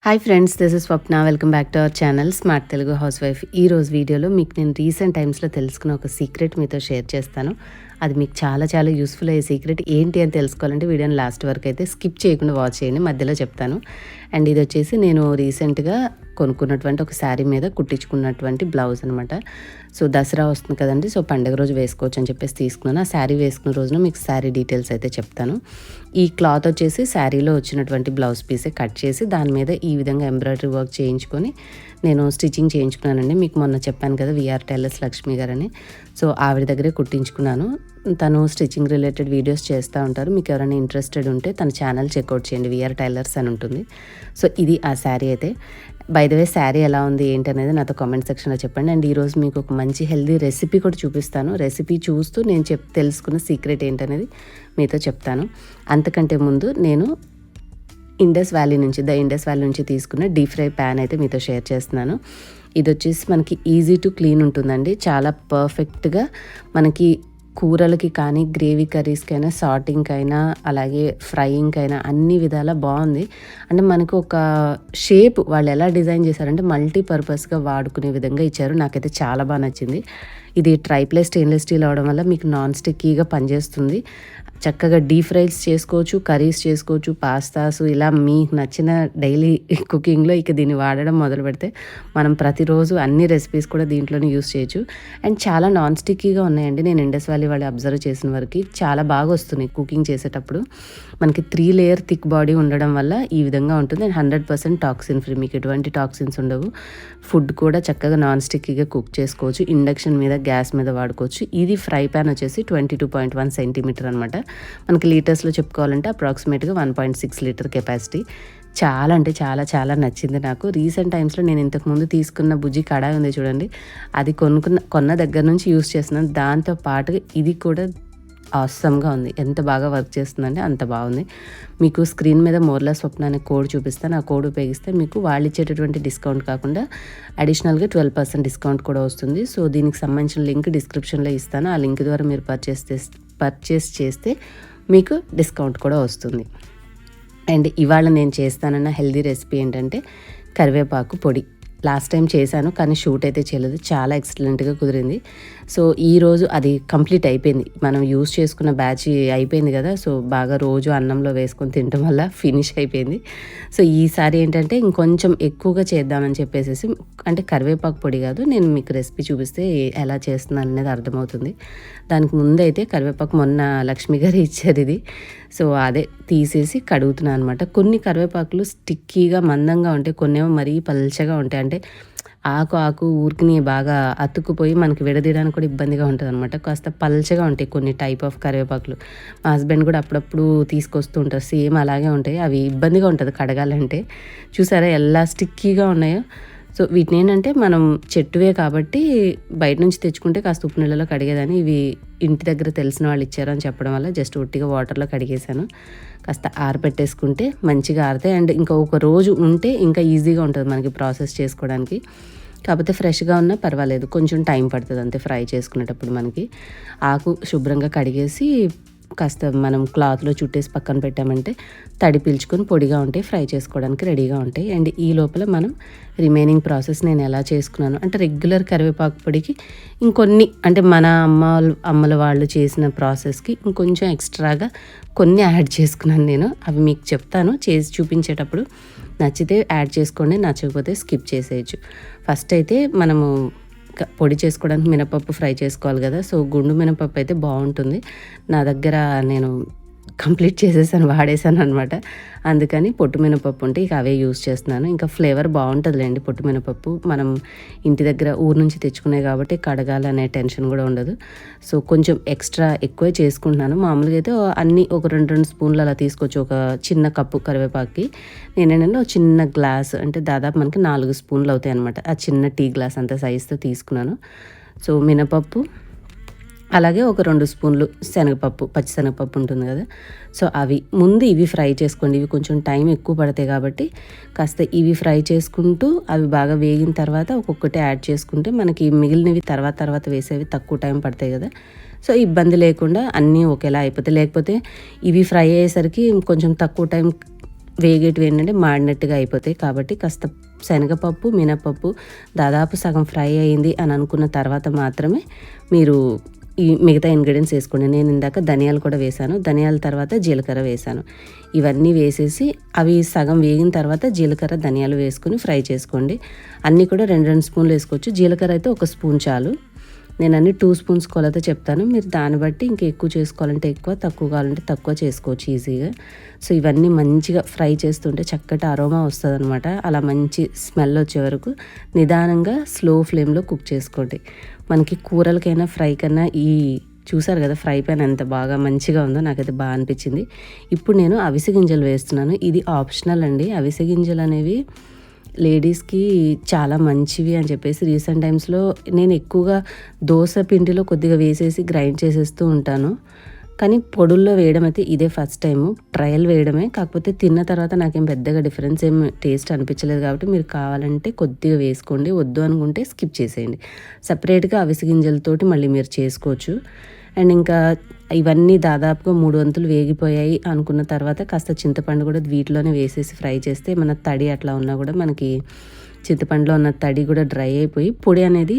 Hi friends, this is Swapna. Welcome back to our channel smart Telugu house wife. ఈరోజు వీడియోలో మీకు నేను recent టైమ్స్లో తెలుసుకున్న ఒక సీక్రెట్ మీతో షేర్ చేస్తాను. అది మీకు చాలా చాలా యూస్ఫుల్ అయ్యే సీక్రెట్. ఏంటి అని తెలుసుకోవాలంటే వీడియోని లాస్ట్ వరకు అయితే స్కిప్ చేయకుండా వాచ్ చేయండి, మధ్యలో చెప్తాను. అండ్ ఇది వచ్చేసి నేను రీసెంట్గా కొనుక్కున్నటువంటి ఒక శారీ మీద కుట్టించుకున్నటువంటి బ్లౌజ్ అనమాట. సో దసరా వస్తుంది కదండి, సో పండుగ రోజు వేసుకోవచ్చు అని చెప్పేసి తీసుకున్నాను. ఆ శారీ వేసుకున్న రోజున మీకు శారీ డీటెయిల్స్ అయితే చెప్తాను. ఈ క్లాత్ వచ్చేసి శారీలో వచ్చినటువంటి బ్లౌజ్ పీసే కట్ చేసి దాని మీద ఈ విధంగా ఎంబ్రాయిడరీ వర్క్ చేయించుకొని నేను స్టిచ్చింగ్ చేయించుకున్నానండి. మీకు మొన్న చెప్పాను కదా విఆర్ టైలర్స్ లక్ష్మి గారని, సో ఆవిడ దగ్గరే కుట్టించుకున్నాను. తను స్టిచ్చింగ్ రిలేటెడ్ వీడియోస్ చేస్తూ ఉంటారు. మీకు ఎవరైనా ఇంట్రెస్టెడ్ ఉంటే తన ఛానల్ చెక్అవుట్ చేయండి, విఆర్ టైలర్స్ అని ఉంటుంది. సో ఇది ఆ శారీ అయితే. బై ద వే శారీ ఎలా ఉంది ఏంటి అనేది నాతో కామెంట్ సెక్షన్లో చెప్పండి. అండ్ ఈరోజు మీకు ఒక మంచి హెల్దీ రెసిపీ కూడా చూపిస్తాను. రెసిపీ చూస్తూ నేను తెలుసుకున్న సీక్రెట్ ఏంటనేది మీతో చెప్తాను. అంతకంటే ముందు నేను ద ఇండస్ వ్యాలీ నుంచి తీసుకున్న డీప్ ఫ్రై ప్యాన్ అయితే మీతో షేర్ చేస్తున్నాను. ఇది వచ్చేసి మనకి ఈజీ టు క్లీన్ ఉంటుందండి. చాలా పర్ఫెక్ట్గా మనకి కూరలకి కానీ గ్రేవీ కర్రీస్కైనా సాటింగ్కైనా అలాగే ఫ్రైయింగ్కైనా అన్ని విధాలా బాగుంది. అంటే మనకు ఒక షేప్ వాళ్ళు ఎలా డిజైన్ చేశారంటే మల్టీపర్పస్గా వాడుకునే విధంగా ఇచ్చారు. నాకైతే చాలా బాగా నచ్చింది. ఇది ట్రైప్లే స్టెయిన్లెస్ స్టీల్ అవడం వల్ల మీకు నాన్ స్టిక్కీగా పనిచేస్తుంది. చక్కగా డీప్ ఫ్రైస్ చేసుకోవచ్చు, కర్రీస్ చేసుకోవచ్చు, పాస్తాస్, ఇలా మీకు నచ్చిన డైలీ కుకింగ్లో ఇక దీన్ని వాడడం మొదలు పెడితే మనం ప్రతిరోజు అన్ని రెసిపీస్ కూడా దీంట్లోనే యూస్ చేయొచ్చు. అండ్ చాలా నాన్ స్టిక్కీగా ఉన్నాయండి. నేను ఇండస్ వ్యాలీ వాళ్ళు అబ్జర్వ్ చేసిన వరకు చాలా బాగా వస్తున్నాయి కుకింగ్ చేసేటప్పుడు. మనకి 3 లేయర్ థిక్ బాడీ ఉండడం వల్ల ఈ విధంగా ఉంటుంది. అండ్ 100% టాక్సిన్ ఫ్రీ, మీకు ఎటువంటి టాక్సిన్స్ ఉండవు. ఫుడ్ కూడా చక్కగా నాన్ స్టిక్కీగా కుక్ చేసుకోవచ్చు. ఇండక్షన్ మీద, గ్యాస్ మీద వాడుకోవచ్చు. ఇది ఫ్రై ప్యాన్ వచ్చేసి 22.1 సెంటీమీటర్ అనమాట. మనకి లీటర్స్లో చెప్పుకోవాలంటే అప్రాక్సిమేట్గా 1.6 లీటర్ కెపాసిటీ. చాలా అంటే చాలా చాలా నచ్చింది నాకు. రీసెంట్ టైమ్స్లో నేను ఇంతకుముందు తీసుకున్న బుజ్జి కడాయి ఉంది చూడండి, అది కొన్న దగ్గర నుంచి యూస్ చేస్తున్నాను. దాంతో పాటుగా ఇది కూడా ఆసమ్గా ఉంది. ఎంత బాగా వర్క్ చేస్తుందంటే అంత బాగుంది. మీకు స్క్రీన్ మీద మోర్లా స్వప్న అనే కోడ్ చూపిస్తాను. ఆ కోడ్ ఉపయోగిస్తే మీకు వాళ్ళు ఇచ్చేటటువంటి డిస్కౌంట్ కాకుండా అడిషనల్గా 12% డిస్కౌంట్ కూడా వస్తుంది. సో దీనికి సంబంధించిన లింక్ డిస్క్రిప్షన్లో ఇస్తాను. ఆ లింక్ ద్వారా మీరు పర్చేస్ చేస్తే మీకు డిస్కౌంట్ కూడా వస్తుంది. అండ్ ఇవాళ నేను చేస్తానన్న హెల్దీ రెసిపీ ఏంటంటే కరివేపాకు పొడి. లాస్ట్ టైం చేశాను కానీ షూట్ అయితే చేయలేదు. చాలా ఎక్సలెంట్గా కుదిరింది. సో ఈరోజు అది కంప్లీట్ అయిపోయింది. మనం యూస్ చేసుకున్న బ్యాచ్ అయిపోయింది కదా, సో బాగా రోజు అన్నంలో వేసుకొని తినడం వల్ల ఫినిష్ అయిపోయింది. సో ఈసారి ఏంటంటే ఇంకొంచెం ఎక్కువగా చేద్దామని చెప్పేసి, అంటే కరివేపాకు పొడి కాదు, నేను మీకు రెసిపీ చూపిస్తే ఎలా చేస్తున్నాను అనేది అర్థమవుతుంది. దానికి ముందు అయితే కరివేపాకు మొన్న లక్ష్మి గారు ఇచ్చారు ఇది. సో అదే తీసేసి కడుగుతున్నాను అనమాట. కొన్ని కరివేపాకులు స్టిక్కీగా మందంగా ఉంటాయి, కొన్నేమో మరీ పల్చగా ఉంటాయి. అంటే ఆకు ఊరికి బాగా అతుక్కుపోయి మనకి విడదీయడానికి కూడా ఇబ్బందిగా ఉంటుంది అనమాట. కాస్త పల్చగా ఉంటాయి కొన్ని టైప్ ఆఫ్ కరివేపాకులు. మా హస్బెండ్ కూడా అప్పుడప్పుడు తీసుకొస్తూ ఉంటారు, సేమ్ అలాగే ఉంటాయి. అవి ఇబ్బందిగా ఉంటుంది కడగాలంటే. చూసారా ఎలా స్టిక్కీగా ఉన్నాయో. సో వీటిని ఏంటంటే మనం చెట్టువే కాబట్టి బయట నుంచి తెచ్చుకుంటే కాస్త ఉప్పు నీళ్ళలో కడిగేదాన్ని. ఇవి ఇంటి దగ్గర తెలిసిన వాళ్ళు ఇచ్చారని చెప్పడం వల్ల జస్ట్ ఒట్టిగా వాటర్లో కడిగేశాను. కాస్త ఆరబెట్టేసుకుంటే మంచిగా ఆరుతాయి. అండ్ ఇంకా ఒక రోజు ఉంటే ఇంకా ఈజీగా ఉంటుంది మనకి ప్రాసెస్ చేసుకోవడానికి. కాకపోతే ఫ్రెష్గా ఉన్నా పర్వాలేదు, కొంచెం టైం పడుతుంది అంతే ఫ్రై చేసుకునేటప్పుడు. మనకి ఆకు శుభ్రంగా కడిగేసి కాస్త మనం క్లాత్లో చుట్టేసి పక్కన పెట్టామంటే తడి పీల్చుకొని పొడిగా ఉంటాయి, ఫ్రై చేసుకోవడానికి రెడీగా ఉంటాయి. అండ్ ఈ లోపల మనం రిమైనింగ్ ప్రాసెస్ నేను ఎలా చేసుకున్నాను అంటే రెగ్యులర్ కరివేపాకు పొడికి ఇంకొన్ని, అంటే మన అమ్మల వాళ్ళు చేసిన ప్రాసెస్కి ఇంకొంచెం ఎక్స్ట్రాగా కొన్ని యాడ్ చేసుకున్నాను నేను. అవి మీకు చెప్తాను చేసి చూపించేటప్పుడు. నచ్చితే యాడ్ చేసుకోండి, నచ్చకపోతే స్కిప్ చేసేయచ్చు. ఫస్ట్ అయితే మనము పొడి చేసుకోవడానికి మినపప్పు ఫ్రై చేసుకోవాలి కదా. సో గుండు మినపప్పు అయితే బాగుంటుంది. నా దగ్గర నేను కంప్లీట్ చేసేసాను, వాడేసాను అనమాట. అందుకని పొట్టు మినపప్పు ఉంటే ఇక అవే యూస్ చేస్తున్నాను. ఇంకా ఫ్లేవర్ బాగుంటుందిలేండి పొట్టు మినపప్పు. మనం ఇంటి దగ్గర ఊరు నుంచి తెచ్చుకునే కాబట్టి కడగాలనే టెన్షన్ కూడా ఉండదు. సో కొంచెం ఎక్స్ట్రా ఎక్కువే చేసుకుంటున్నాను. మామూలుగా అయితే అన్నీ ఒక 2 స్పూన్లు అలా తీసుకోవచ్చు. ఒక చిన్న కప్పు కరివేపాకుకి నేనేంటంటే ఒక చిన్న గ్లాస్, అంటే దాదాపు మనకి 4 స్పూన్లు అవుతాయి అనమాట. ఆ చిన్న టీ గ్లాస్ అంత సైజుతో తీసుకున్నాను. సో మినపప్పు, అలాగే ఒక 2 స్పూన్లు శనగపప్పు, పచ్చిశనగపప్పు ఉంటుంది కదా. సో అవి ముందు ఇవి ఫ్రై చేసుకోండి. ఇవి కొంచెం టైం ఎక్కువ పడతాయి కాబట్టి కాస్త ఇవి ఫ్రై చేసుకుంటూ అవి బాగా వేగిన తర్వాత ఒక్కొక్కటి యాడ్ చేసుకుంటే మనకి మిగిలినవి తర్వాత వేసేవి తక్కువ టైం పడతాయి కదా. సో ఇబ్బంది లేకుండా అన్నీ ఒకేలా అయిపోతాయి. లేకపోతే ఇవి ఫ్రై అయ్యేసరికి కొంచెం తక్కువ టైం వేగేటివి ఏంటంటే మాడినట్టుగా అయిపోతాయి. కాబట్టి కాస్త శనగపప్పు, మినపప్పు దాదాపు సగం ఫ్రై అయింది అని అనుకున్న తర్వాత మాత్రమే మీరు ఈ మిగతా ఇంగ్రీడియంట్స్ వేసుకోండి. నేను ఇందాక ధనియాలు కూడా వేశాను. ధనియాల తర్వాత జీలకర్ర వేశాను. ఇవన్నీ వేసేసి అవి సగం వేగిన తర్వాత జీలకర్ర, ధనియాలు వేసుకొని ఫ్రై చేసుకోండి. అన్నీ కూడా 2 స్పూన్లు వేసుకోవచ్చు. జీలకర్ర అయితే 1 స్పూన్ చాలు. నేను అన్ని 2 స్పూన్స్ కొలత చెప్తాను. మీరు దాన్ని బట్టి ఇంకా ఎక్కువ చేసుకోవాలంటే ఎక్కువ, తక్కువ కావాలంటే తక్కువ చేసుకోవచ్చు ఈజీగా. సో ఇవన్నీ మంచిగా ఫ్రై చేస్తుంటే చక్కటి అరోమా వస్తుందన్నమాట. అలా మంచి స్మెల్ వచ్చే వరకు నిదానంగా స్లో ఫ్లేమ్లో కుక్ చేసుకోండి. మనకి కూరలకైనా ఫ్రై కన్నా చూసారు కదా ఫ్రై పాన్ ఎంత బాగా మంచిగా ఉందో, నాకైతే బాగా అనిపించింది. ఇప్పుడు నేను అవిసె గింజలు వేస్తున్నాను. ఇది ఆప్షనల్ అండి. అవిసె గింజలు అనేవి లేడీస్కి చాలా మంచివి అని చెప్పేసి రీసెంట్ టైమ్స్లో నేను ఎక్కువగా దోశ పిండిలో కొద్దిగా వేసేసి గ్రైండ్ చేసేస్తూ ఉంటాను. కానీ పొడుల్లో వేయడం అయితే ఇదే ఫస్ట్ టైము. ట్రయల్ వేయడమే. కాకపోతే తిన్న తర్వాత నాకేం పెద్దగా డిఫరెన్స్ ఏం టేస్ట్ అనిపించలేదు. కాబట్టి మీరు కావాలంటే కొద్దిగా వేసుకోండి, వద్దు అనుకుంటే స్కిప్ చేసేయండి. సపరేట్గా అవిసె గింజలతోటి మళ్ళీ మీరు చేసుకోవచ్చు. అండ్ ఇంకా ఇవన్నీ దాదాపుగా 3 వంతులు వేగిపోయాయి అనుకున్న తర్వాత కాస్త చింతపండు కూడా వీటిలోనే వేసేసి ఫ్రై చేస్తే మన తడి అట్లా ఉన్నా కూడా మనకి చింతపండులో ఉన్న తడి కూడా డ్రై అయిపోయి పొడి అనేది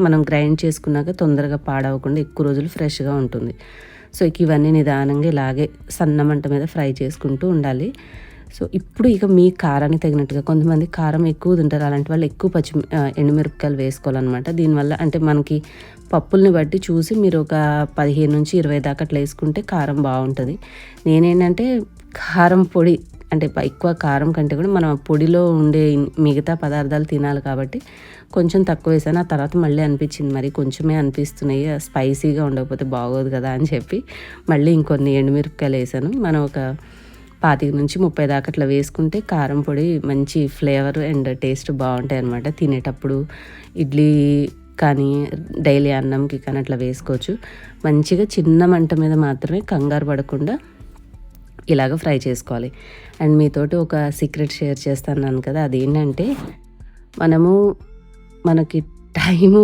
మనం గ్రైండ్ చేసుకున్నాక తొందరగా పాడవకుండా ఎక్కువ రోజులు ఫ్రెష్గా ఉంటుంది. సో ఇవన్నీ నిదానంగా ఇలాగే సన్న మంట మీద ఫ్రై చేసుకుంటూ ఉండాలి. సో ఇప్పుడు ఇక మీ కారానికి తగినట్టుగా, కొంతమంది కారం ఎక్కువ తింటారు, అలాంటి వాళ్ళు ఎక్కువ ఎండుమిరపకాయలు వేసుకోవాలన్నమాట. దీనివల్ల అంటే మనకి పప్పుల్ని బట్టి చూసి మీరు ఒక 15 నుంచి 20 దాకా అట్లా వేసుకుంటే కారం బాగుంటుంది. నేనేంటంటే కారం పొడి అంటే ఎక్కువ కారం కంటే కూడా మనం పొడిలో ఉండే మిగతా పదార్థాలు తినాలి కాబట్టి కొంచెం తక్కువ వేసాను. ఆ తర్వాత మళ్ళీ అనిపించింది మరి కొంచెమే అనిపిస్తున్నాయి, స్పైసీగా ఉండకపోతే బాగోదు కదా అని చెప్పి మళ్ళీ ఇంకొన్ని ఎండుమిరపకాయలు వేసాను. మనం ఒక 25 నుంచి 30 దాకా అట్లా వేసుకుంటే కారం పొడి మంచి ఫ్లేవర్ అండ్ టేస్ట్ బాగుంటాయి అన్నమాట. తినేటప్పుడు ఇడ్లీ కానీ డైలీ అన్నంకి కానీ అట్లా వేసుకోవచ్చు. మంచిగా చిన్న మంట మీద మాత్రమే కంగారు పడకుండా ఇలాగ ఫ్రై చేసుకోవాలి. అండ్ మీతోటి ఒక సీక్రెట్ షేర్ చేస్తున్నాను కదా, అదేంటంటే మనకి టైము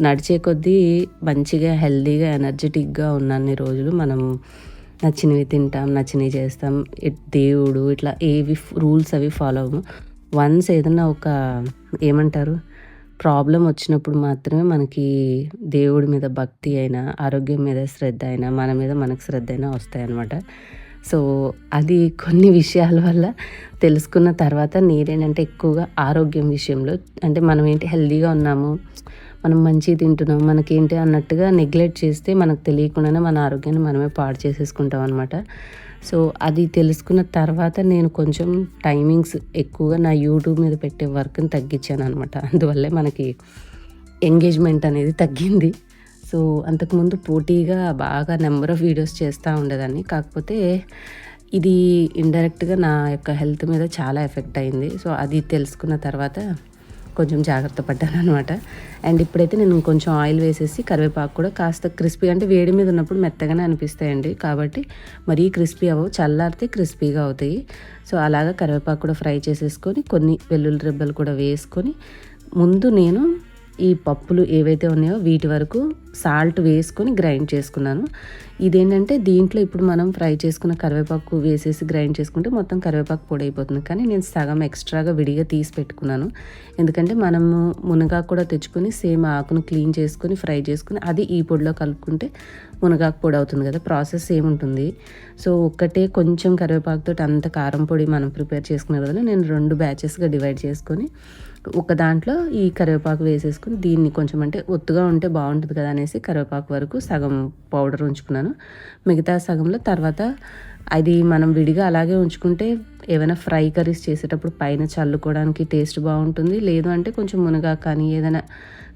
నడిచే కొద్దీ మంచిగా హెల్తీగా ఎనర్జెటిక్గా ఉన్నన్ని రోజులు మనం నచ్చినవి తింటాం, నచ్చినవి చేస్తాం. దేవుడు ఇట్లా ఏవి రూల్స్ అవి ఫాలో అవ్వము. వన్స్ ఏదన్నా ఒక ఏమంటారు ప్రాబ్లం వచ్చినప్పుడు మాత్రమే మనకి దేవుడి మీద భక్తి అయినా, ఆరోగ్యం మీద శ్రద్ధ అయినా, మన మీద మనకు శ్రద్ధ అయినా వస్తాయన్నమాట. సో అది కొన్ని విషయాల వల్ల తెలుసుకున్న తర్వాత నేనేంటంటే ఎక్కువగా ఆరోగ్యం విషయంలో అంటే మనం ఏంటి హెల్తీగా ఉన్నాము, మనం మంచిగా తింటున్నాం, మనకేంటి అన్నట్టుగా నెగ్లెక్ట్ చేస్తే మనకు తెలియకుండానే మన ఆరోగ్యాన్ని మనమే పాడు చేసేసుకుంటాం అనమాట. సో అది తెలుసుకున్న తర్వాత నేను కొంచెం టైమింగ్స్ ఎక్కువగా నా యూట్యూబ్ మీద పెట్టే వర్క్ని తగ్గించాను అనమాట. అందువల్లే మనకి ఎంగేజ్మెంట్ అనేది తగ్గింది. సో అంతకుముందు పోటీగా బాగా నెంబర్ ఆఫ్ వీడియోస్ చేస్తూ ఉండేదాన్ని. కాకపోతే ఇది ఇండైరెక్ట్గా నా యొక్క హెల్త్ మీద చాలా ఎఫెక్ట్ అయింది. సో అది తెలుసుకున్న తర్వాత కొంచెం జాగ్రత్త పడ్డాను అనమాట. అండ్ ఇప్పుడైతే నేను కొంచెం ఆయిల్ వేసేసి కరివేపాకు కూడా కాస్త క్రిస్పీ, అంటే వేడి మీద ఉన్నప్పుడు మెత్తగానే అనిపిస్తాయండి కాబట్టి మరీ క్రిస్పీ అవ్వవు, చల్లారితే క్రిస్పీగా అవుతాయి. సో అలాగా కరివేపాకు కూడా ఫ్రై చేసేసుకొని కొన్ని వెల్లుల్లి రెబ్బలు కూడా వేసుకొని ముందు నేను ఈ పప్పులు ఏవైతే ఉన్నాయో వీటి వరకు సాల్ట్ వేసుకొని గ్రైండ్ చేసుకున్నాను. ఇదేంటంటే దీంట్లో ఇప్పుడు మనం ఫ్రై చేసుకున్న కరివేపాకు వేసేసి గ్రైండ్ చేసుకుంటే మొత్తం కరివేపాకు పొడి అయిపోతుంది. కానీ నేను సగం ఎక్స్ట్రాగా విడిగా తీసి పెట్టుకున్నాను. ఎందుకంటే మనము మునగాకు కూడా తెచ్చుకొని సేమ్ ఆకును క్లీన్ చేసుకొని ఫ్రై చేసుకుని అది ఈ పొడిలో కలుపుకుంటే మునగాకు పొడి అవుతుంది కదా, ప్రాసెస్ సేమ్ ఉంటుంది. సో ఒక్కటే కొంచెం కరివేపాకుతో అంత కారం పొడి మనం ప్రిపేర్ చేసుకునే బదులు నేను 2 బ్యాచెస్గా డివైడ్ చేసుకొని ఒక దాంట్లో ఈ కరివేపాకు వేసేసుకుని దీన్ని కొంచెం అంటే ఒత్తుగా ఉంటే బాగుంటుంది కదా అనేసి కరివేపాకు వరకు సగం పౌడర్ ఉంచుకున్నాను. మిగతా సగంలో తర్వాత అది మనం విడిగా అలాగే ఉంచుకుంటే ఏమైనా ఫ్రై కర్రీస్ చేసేటప్పుడు పైన చల్లుకోవడానికి టేస్ట్ బాగుంటుంది. లేదు అంటే కొంచెం మునగాకు కానీ ఏదైనా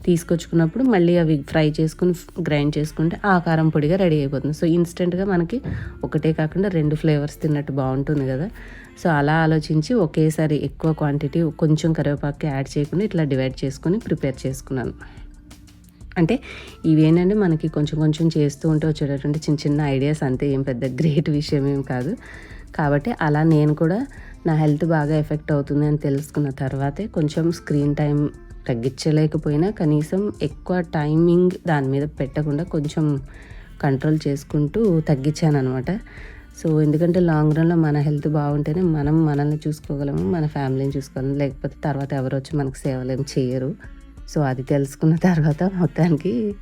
తీసుకొచ్చుకున్నప్పుడు మళ్ళీ అవి ఫ్రై చేసుకుని గ్రైండ్ చేసుకుంటే ఆ కారం పొడిగా రెడీ అయిపోతుంది. సో ఇన్స్టెంట్గా మనకి ఒకటే కాకుండా 2 ఫ్లేవర్స్ తిన్నట్టు బాగుంటుంది కదా. సో అలా ఆలోచించి ఒకేసారి ఎక్కువ క్వాంటిటీ కొంచెం కరివేపాకు యాడ్ చేయకుండా ఇట్లా డివైడ్ చేసుకొని ప్రిపేర్ చేసుకున్నాను. అంటే ఇవేంటంటే మనకి కొంచెం కొంచెం చేస్తూ ఉంటే వచ్చేటటువంటి చిన్న చిన్న ఐడియాస్ అంతే, ఏం పెద్ద గ్రేట్ విషయం ఏం కాదు. కాబట్టి అలా నేను కూడా నా హెల్త్ బాగా ఎఫెక్ట్ అవుతుంది అని తెలుసుకున్న తర్వాతే కొంచెం స్క్రీన్ టైం తగ్గించలేకపోయినా కనీసం ఎక్కువ టైమింగ్ దాని మీద పెట్టకుండా కొంచెం కంట్రోల్ చేసుకుంటూ తగ్గించాను అనమాట. సో ఎందుకంటే లాంగ్ రన్‌లో మన హెల్త్ బాగుంటేనే మనం మనల్ని చూసుకోగలము, మన ఫ్యామిలీని చూసుకోగలం. లేకపోతే తర్వాత ఎవరొచ్చి మనకు సేవలేమి చేయరు. సో అది తెలుసుకున్న తర్వాత మొత్తానికి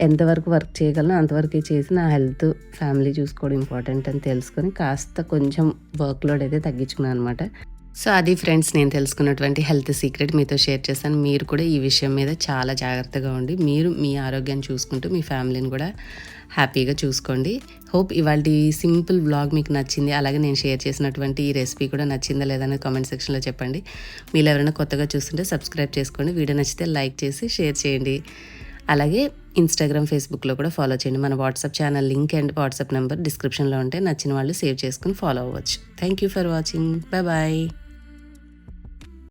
ఎంతవరకు వర్క్ చేయగలనో అంతవరకే చేసి నా హెల్త్, ఫ్యామిలీ చూసుకోవడం ఇంపార్టెంట్ అని తెలుసుకొని కాస్త కొంచెం వర్క్ లోడ్ అయితే తగ్గించుకున్నాను అనమాట. సో అది ఫ్రెండ్స్ నేను తెలుసుకున్నటువంటి హెల్త్ సీక్రెట్ మీతో షేర్ చేశాను. మీరు కూడా ఈ విషయం మీద చాలా జాగ్రత్తగా ఉండి మీరు మీ ఆరోగ్యాన్ని చూసుకుంటూ మీ ఫ్యామిలీని కూడా హ్యాపీగా చూసుకోండి. హోప్ ఇవాల్టి సింపుల్ వ్లాగ్ మీకు నచ్చింది. అలాగే నేను షేర్ చేసినటువంటి ఈ రెసిపీ కూడా నచ్చిందా లేదా అనేది కామెంట్ సెక్షన్లో చెప్పండి. మీరు ఎవరైనా కొత్తగా చూస్తుంటే సబ్స్క్రైబ్ చేసుకోండి. వీడియో నచ్చితే లైక్ చేసి షేర్ చేయండి. అలాగే ఇన్స్టాగ్రామ్, ఫేస్బుక్లో కూడా ఫాలో చేయండి. మన WhatsApp channel link and WhatsApp number డిస్క్రిప్షన్లో ఉంటే నచ్చిన వాళ్ళు సేవ్ చేసుకుని ఫాలో అవ్వచ్చు. Thank you for watching. Bye.